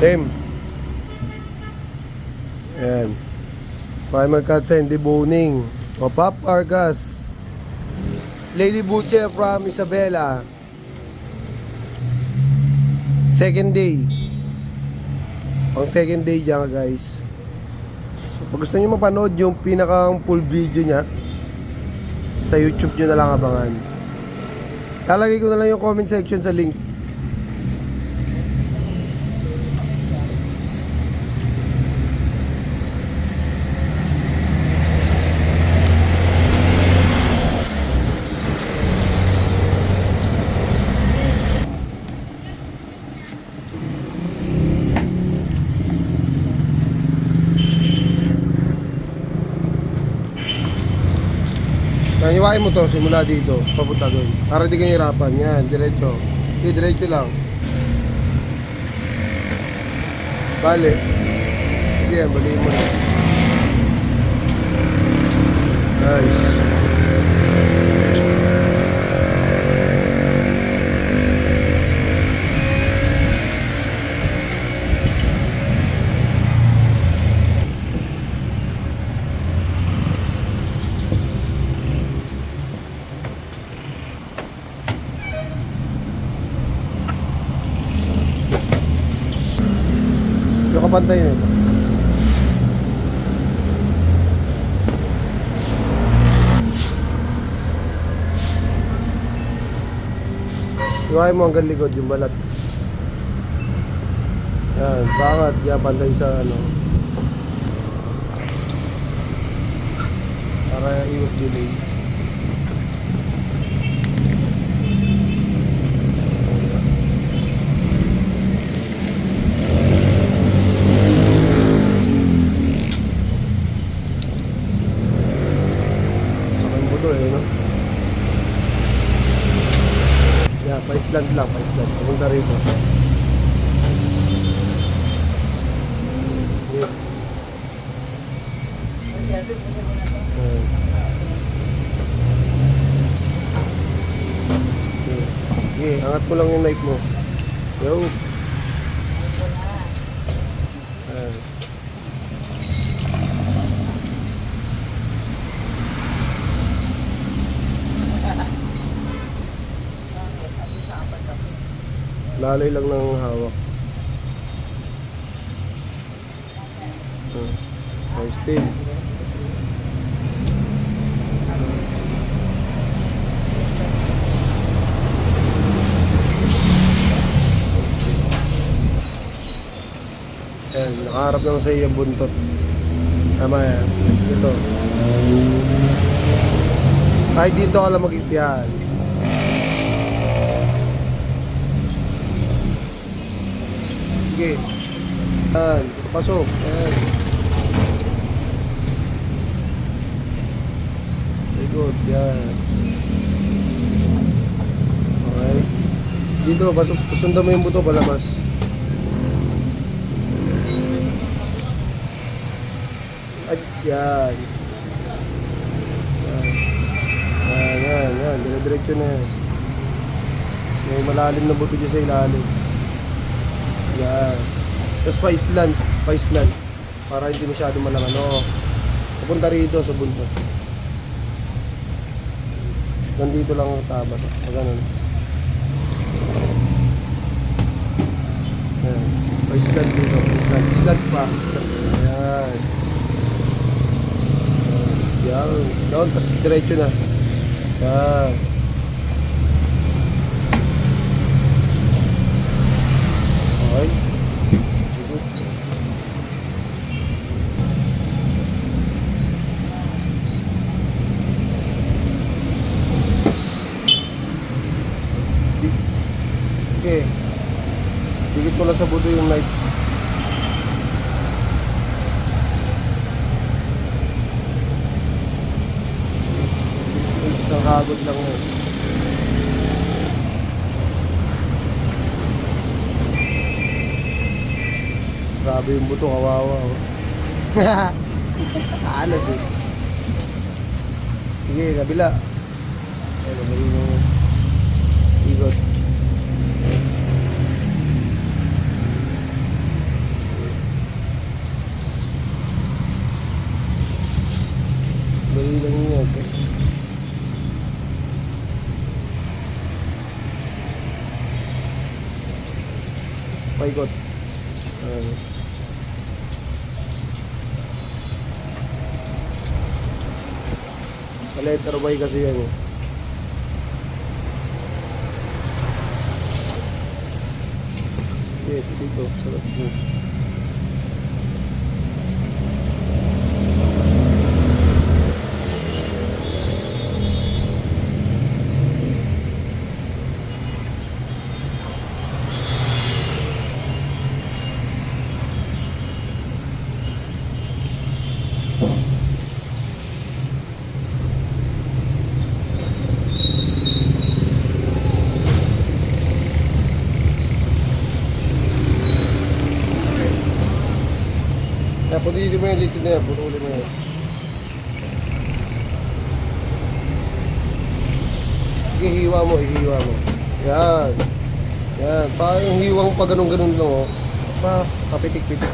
Tim. Ayan. Primer cut sa hindi boning. O Pop Argas. Lady Butcher from Isabela. Second day. Ang second day dyan guys. So pag gusto nyo mapanood yung pinakang full video nya, sa YouTube nyo na lang abangan. Lalagay ko na lang yung comment section sa link. Naniwain mo to simula dito, papunta doon. Para di kayo hirapan. Yan, diretso. Okay, diretso lang. Bale. Sige, baliin mo na. Nice. Kapantay nito. Iwain mo hanggang likod yung balat. Yan, bangat. Yan, pantay sa ano. Para iwas delay. Pa-island lang, pa-island. Papunta rito. Okay, angat mo lang yung knife mo. Yo. Lalay lang ng hawak. Nice thing. Ayan, nakaharap naman sa iyo buntot. Tama yan. Ito. Kahit dito ka lang mag-ipihan. Sige. Ayan, pasok. Ayan. Very good. Yan. Okay. Dito, pasok. Sundan mo yung buto palabas. At yan. Yan. Dire-diretso na yan. May malalim na buto dyan sa ilalim. Yan. Tapos pa-island. Para hindi masyado malaman. No. Papunta rito sa buntot. Nandito lang ang tabas. Ganun. Yan. Pa-island dito. Island pa. Yan. Yan. Doon. Tapos diretso na. Yan. Okay. Okay. Dikit ko lang sa buto yung knife. Isang hagod lang yun. Grabe yung buto, kawawa. Alas eh. Sige, kabila. Ay, magaling mo. Ikot. ikot. Letter Y kasi yan eh. Dito, sarap po. Kaya putulin mo yung litid na yan, putulin mo yan. Sige, hiwa mo, hiwa mo. Yan. Yan, pa yung hiwang pa ganun-ganun lang oh. Pa, kapitik-pitik.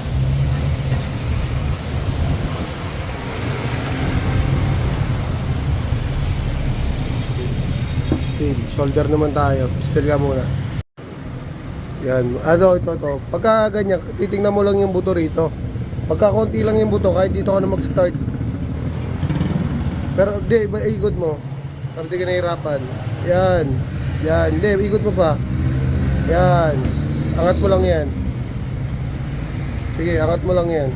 Still, shoulder naman tayo. Still ka muna. Yan, ito. Pagka ganyan, titingnan mo lang yung buto rito. Pagka konti lang yung buto, kahit dito ka na mag-start. Pero hindi, ikot mo. Para di ka nahihirapan. Yan. Yan, hindi, ikot mo pa. Yan. Angat mo lang yan. Sige, angat mo lang yan.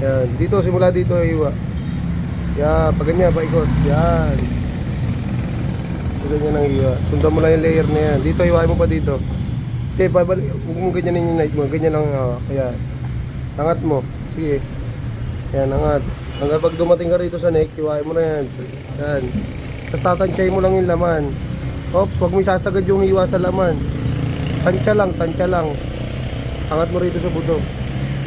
Yan. Dito, simula dito, iwa. Yan, pag ganyan, paikot. Yan. Ganyan ang iwa. Sundan mo lang yung layer na yan. Dito, iwain mo pa dito. Hindi, pabalik. Huwag mo ganyanin yung night mo. Ganyan lang, kaya. Angat mo. Sige. Yan, angat. Hanggang pag dumating ka rito sa neck, iwain mo na yan. Yan. Tapos tatansyahin mo lang yung laman. Oops, huwag mo isasagad yung hiwa sa laman. Tansya lang. Angat mo rito sa buto.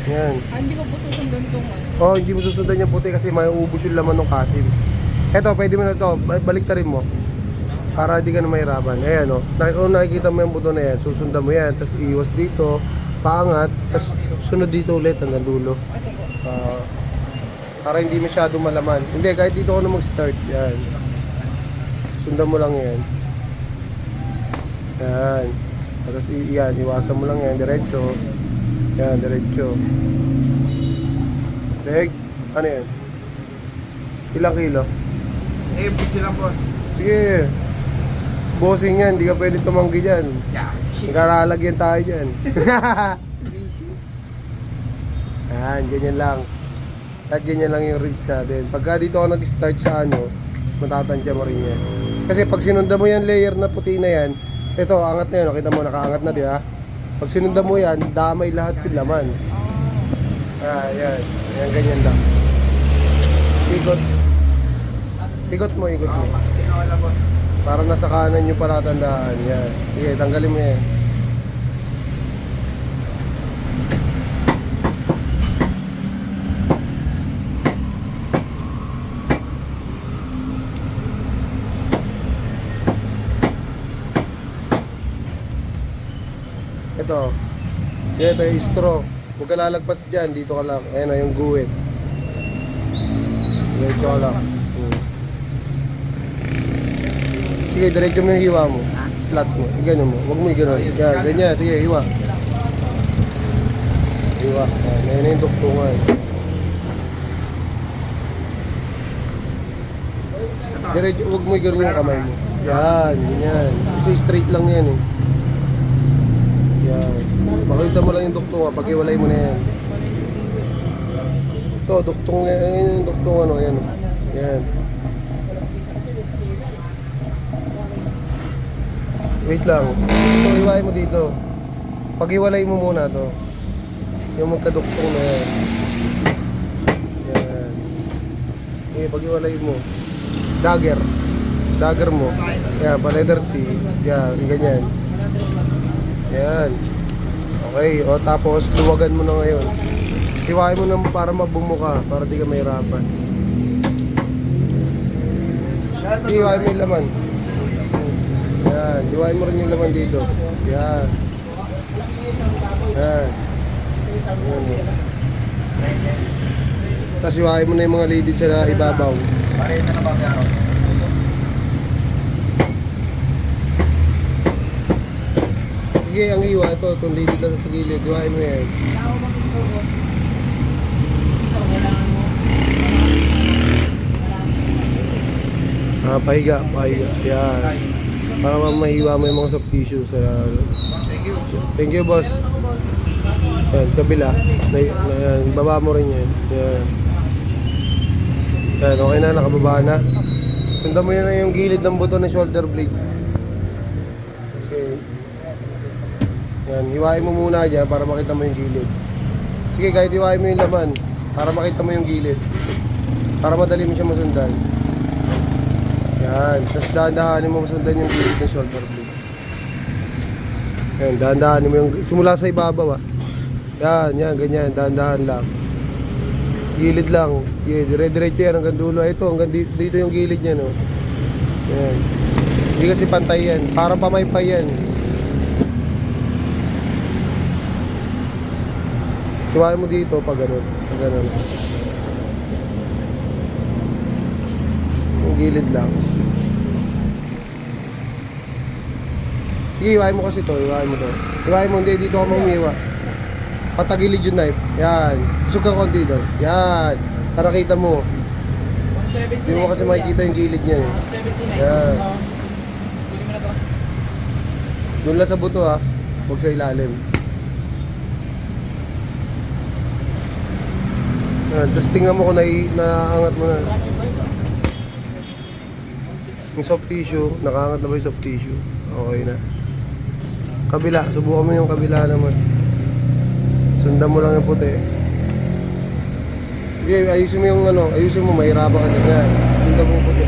Yan. Hindi ko po susundan itong Oo, hindi mo susundan yung puti kasi may uubos yung laman ng kasim. Eto, pwede mo na ito. Baliktarin mo. Para hindi ka na mahirapan. Ayan o. Kung nakikita mo yung buto na yan, susundan mo yan. Tapos iwas dito. Paangat. Tapos sunod dito ulit hanggang dulo. Para hindi masyado malaman. Hindi, kahit dito ko na mag-start. Yan. Sundan mo lang yan. Yan. Tapos yan, iwasan mo lang yan. Diretso. Yan, diretso. Leg. Ano yan? Ilang kilo? Eh, picture lang, boss. Sige. Bossing yan, hindi ka pwede tumanggi dyan. Yeah. Nagkalalagyan tayo dyan. Yan, ganyan lang. At ganyan lang yung ribs natin. Pagka dito ako nag-start sa ano, matatansya mo rin yan. Kasi pag sinundan mo yan layer na puti na yan, ito, angat na yan. Kita mo, nakaangat na, di ba? Pag sinundan mo yan, damay lahat yung laman. Yan. Yan, ganyan lang. Ikot. Ikot mo. Tinawala, boss. Para nasa kanan yung palatandaan. Yan. Sige, tanggalin mo yan. Ito. Ito yung straw. Huwag ka lalagpas dyan. Dito ka lang. Ayan o, yung guwit. Dito ka lang. Sige, diretso mo yung hiwa mo. Flat mo. Ganyan mo. Huwag mo i-ganon. Yan, ganyan. Sige, hiwa. Hiwa. Yan na yung duktungan. Diretso, huwag mo i-ganon yung kamay mo. Yan, ganyan. Kasi straight lang yan eh. Yan. Makita mo lang yung duktungan. Pag-iwalay mo na yan. Ito, duktong na yan. Yung duktungan o. Yan. Yan. Wait lang. Ito, iwain mo dito. Pag-iwalay mo muna to. Yung magkaduktong na yan. Yan. Okay, pag-iwalay mo. Dagger. Dagger mo. Yan, pa letter C. Yan, ganyan. Yan. Okay, o tapos luwagan mo na ngayon. Iwain mo na para mabumuka, para di ka mahirapan. Iwain mo yung laman. Yan, iwain mo rin yung laman dito. Yan. Yan. Tapos iwain mo na yung mga lidid sa ibabaw. Pare na ba yan? Sige, Sige, ang hiwa, ito, itong lilit lang sa gilid. Hiwain mo yan. Pahiga. Yan. Para maiwa mo yung mga soft tissue sa... Thank you. Thank you, boss. Yan, kabila. Yan, baba mo rin yan. Yan. Yan, okay na, nakababa na. Sundan mo yan na yung gilid ng buto ng shoulder blade. Okay. Yan, hiwain mo muna dyan para makita mo yung gilid. Sige, kahit hiwain mo yung laman para makita mo yung gilid. Para madali mo siya masundan. Yan, tapos dahan-dahanin mo masundan yung gilid ng shoulder blade. Yan, dahan-dahanin mo yung... Simula sa ibabaw, ah. Yan, ganyan, dahan-dahan lang. Gilid lang. Dire-diretso yan hanggang dulo. Ito, hanggang dito yung gilid niya, no. Yan. Hindi kasi pantay yan. Parang pamaypay yan. Siwain mo dito pag ganun. Pag ganun. Yung gilid lang. Sige, iwain mo kasi to. Iwain mo to. Iwain mo, hindi. Dito ka mamumiwa. Patagilid yung knife. Yan. Usog ka konti doon. Yan. Para kita mo. Hindi mo kasi makikita yung gilid niya. Eh. Yan. Doon lang sa buto ha. Huwag sa ilalim. Yan. Tapos tingnan mo kung naaangat mo na. Yung soft tissue. Nakaangat na ba yung soft tissue? Okay na. Kabila. Subukan mo yung kabila naman. Sundan mo lang yung puti. Okay, ayusin mo yung ano, ayusin mo, mahirapan ka dyan. Sundan mo yung puti.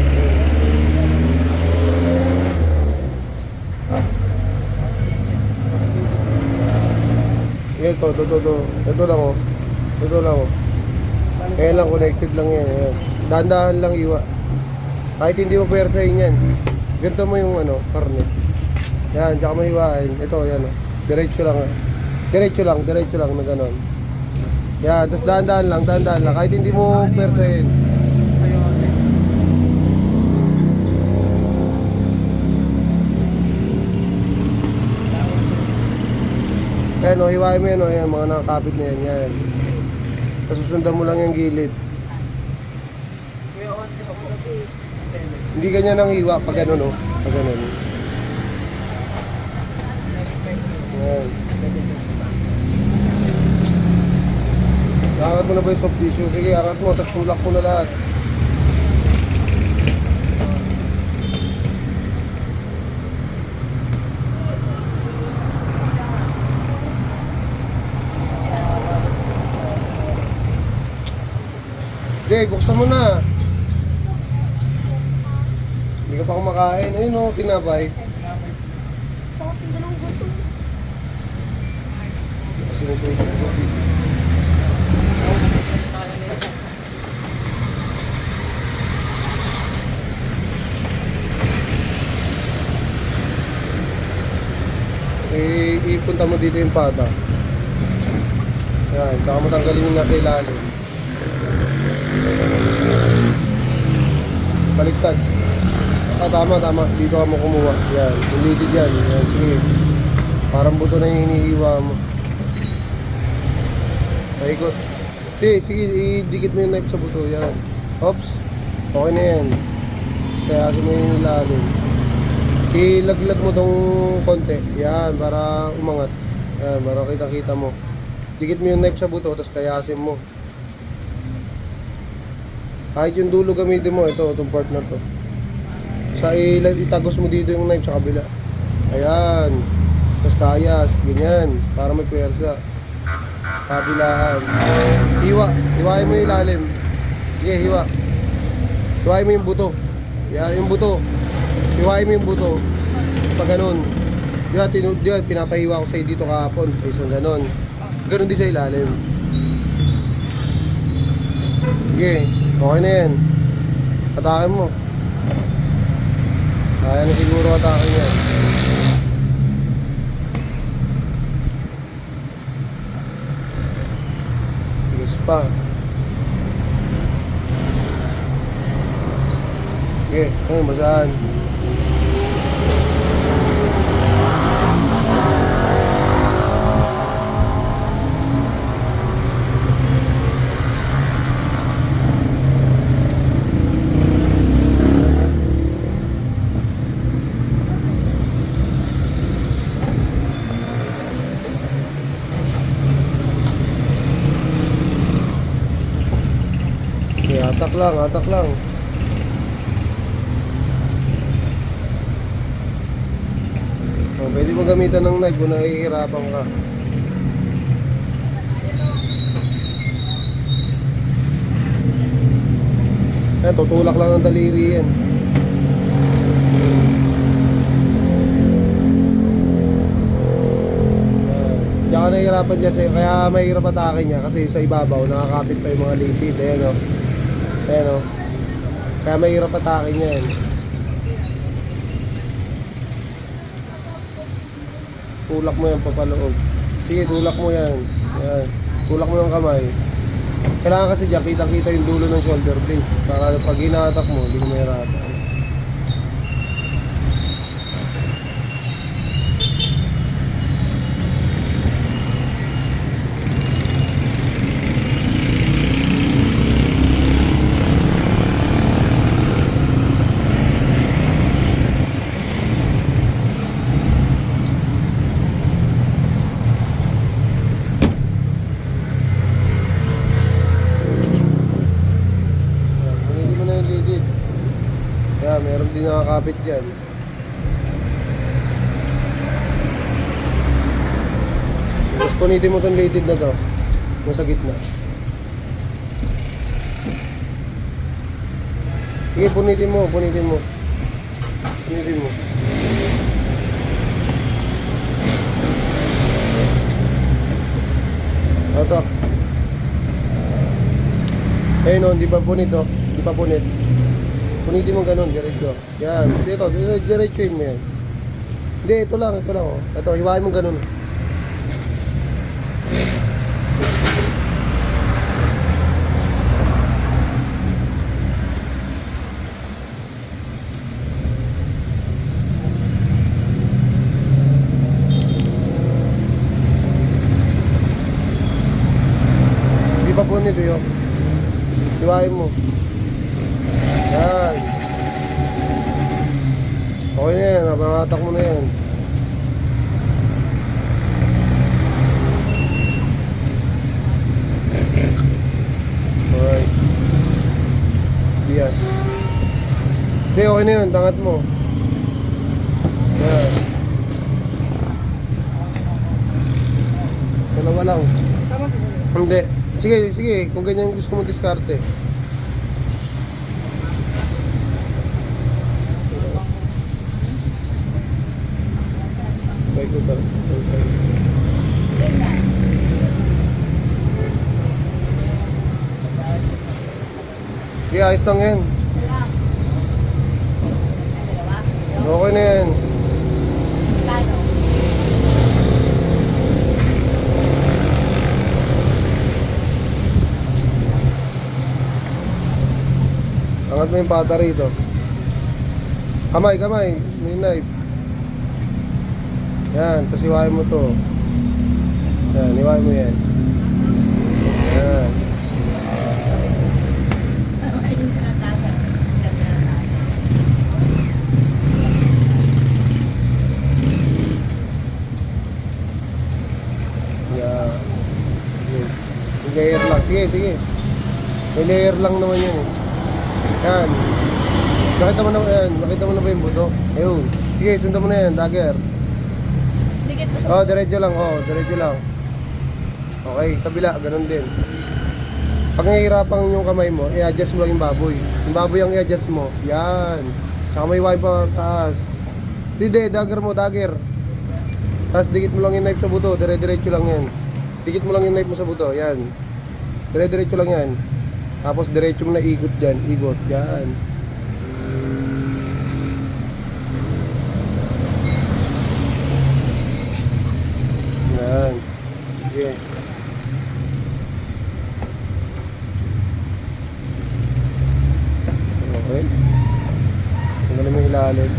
Ito lang oh. Ito lang oh. Ayan lang, connected lang yan. Ayan. Dahan-dahan lang iwa. Kahit hindi mo persahin yan. Ganito mo yung ano, karne. Yan, tsaka mahiwain. Ito, yan oh. Diretso lang ah. Diretso lang na gano'n. Yan, tapos dahan-dahan lang. Kahit hindi mo persahin. Ayan o, hiwain mo yan o. Ayan, mga nakakapit na yan. Yan. Tapos susundan mo lang yung gilid. Hindi ganyan ang hiwa pag gano'n o. Pag gano'n. Yan. Angat mo na ba yung soft tissue? Sige, angat mo, tapos tulak mo na lahat. Okay, buksan mo na. Hindi ka pa kumakain. Ayun o, tinapay. Kasi nito. Ipunta mo dito yung pata. Yan, saka matanggalin yung nasa ilalim. Baliktad. Tama. Dito ka mo kumuha. Yan, hindi dyan. Yan, sige. Parang buto na yung hinihiwa mo. Paikot. Sige, idikit mo yung knife sa buto. Yan. Oops. Okay na yan. Kaya mo yung ilalim. Ilaglag mo tong konti. Yan, para umangat. Yan, para kita-kita mo. Dikit mo yung knife sa buto, tapos kayasin mo. Kahit yung dulo gamitin mo, ito, itong part na to. Itagos mo dito yung knife sa kabila. Ayan. Tapos kayas, ganyan. Para may pwersa. Kabilaan. Hiwain mo yung ilalim. Sige, hiwa. Hiwain mo yung buto. Yan, yung buto. Hiwain mo yung buto. Pag ganun. Diyan, pinapahiwa ko sa'yo dito kahapon. Isang ganun. Ganun din sa ilalim. Sige, okay na yan. Atakin mo. Kaya na siguro atakin yan. Tigis pa. Sige, ayun, basaan. Atak lang, atak lang. Oh, pwede mo gamitan ng knife kung nahihirapan ka. Ayan, tutulak lang ng daliri yan. Diyan ka nahihirapan dyan sa'yo, kaya mahirap atake niya kasi sa ibabaw nakakapit pa yung mga litid. Ayan o. Ayan o. Kaya mahirap atake niya yan. Tulak mo yan papaloob. Sige, tulak mo yan. Ayan. Tulak mo yung kamay. Kailangan kasi dyan, kitang-kita yung dulo ng shoulder blade. Para pag hinatak mo, hindi mo mahirapan. Hindi mo na yung lidid. Kaya meron din nakakapit dyan. Tapos punitin mo itong lidid na to. Nasa gitna. Sige, punitin mo, punitin mo. Punitin mo. Ito. Ayun o, hindi pa punit o. Hindi pa punit. Punitin mo ganun, diretso. Yan, dito, diretsoin mo yan. Hindi, ito lang o. Ito, hiwain mo ganun. Hindi pa punit yun. Hiwain mo. Yan. Okay na yan, mapangatak mo na yan. Alright. Bias. Hindi, okay na yun, tangat mo. Yan. Dalawa lang. Hindi. Sige, sige, kung ganyan gusto mo diskarte. Ko ta. Okay, ayos lang yan. Okay na yan. Angat mo yung pata rito. Kamay, kamay. May knife. Yan, tapos hiwain mo to. Yan, hiwain mo yan. Yan. Yan. May layer lang. Sige, sige. May layer lang naman yan eh. Yan. Makita mo na yan. Makita mo na ba yung buto? Ayun. Sige, sundan mo na yan. Dagger. Oh, diretso lang. Oh, diretso lang. Okay, kabila. Ganun din. Pag nahihirapan yung kamay mo, i-adjust mo lang yung baboy. Yung baboy ang i-adjust mo. Yan. Saka may wine pa taas. Hindi, dagger mo, dagger. Tapos dikit mo lang yung knife sa buto. Dire-diretso lang yan. Dikit mo lang yung knife mo sa buto. Yan. Dire-diretso lang yan. Tapos diretso mo na ikot dyan. Ikot. Yan. Yan. Sige. Okay. Tanggalin mo yung ilalim.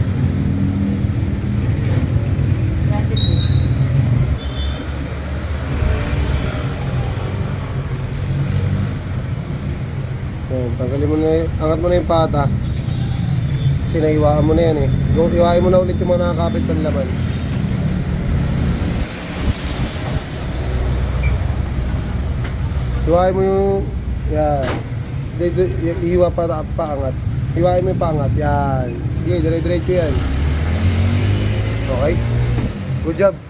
Yan. Tanggalin mo na, angat mo na yung pata. Kasi naiwaan mo na yan eh. Iwain mo na ulit yung mga nakakapit ng laman. Iwain mo yung... Yan. dito, ihiwa para paangat. Hiwain mo yung paangat. Yan. Sige, dire-diretso yan. Okay? Good job.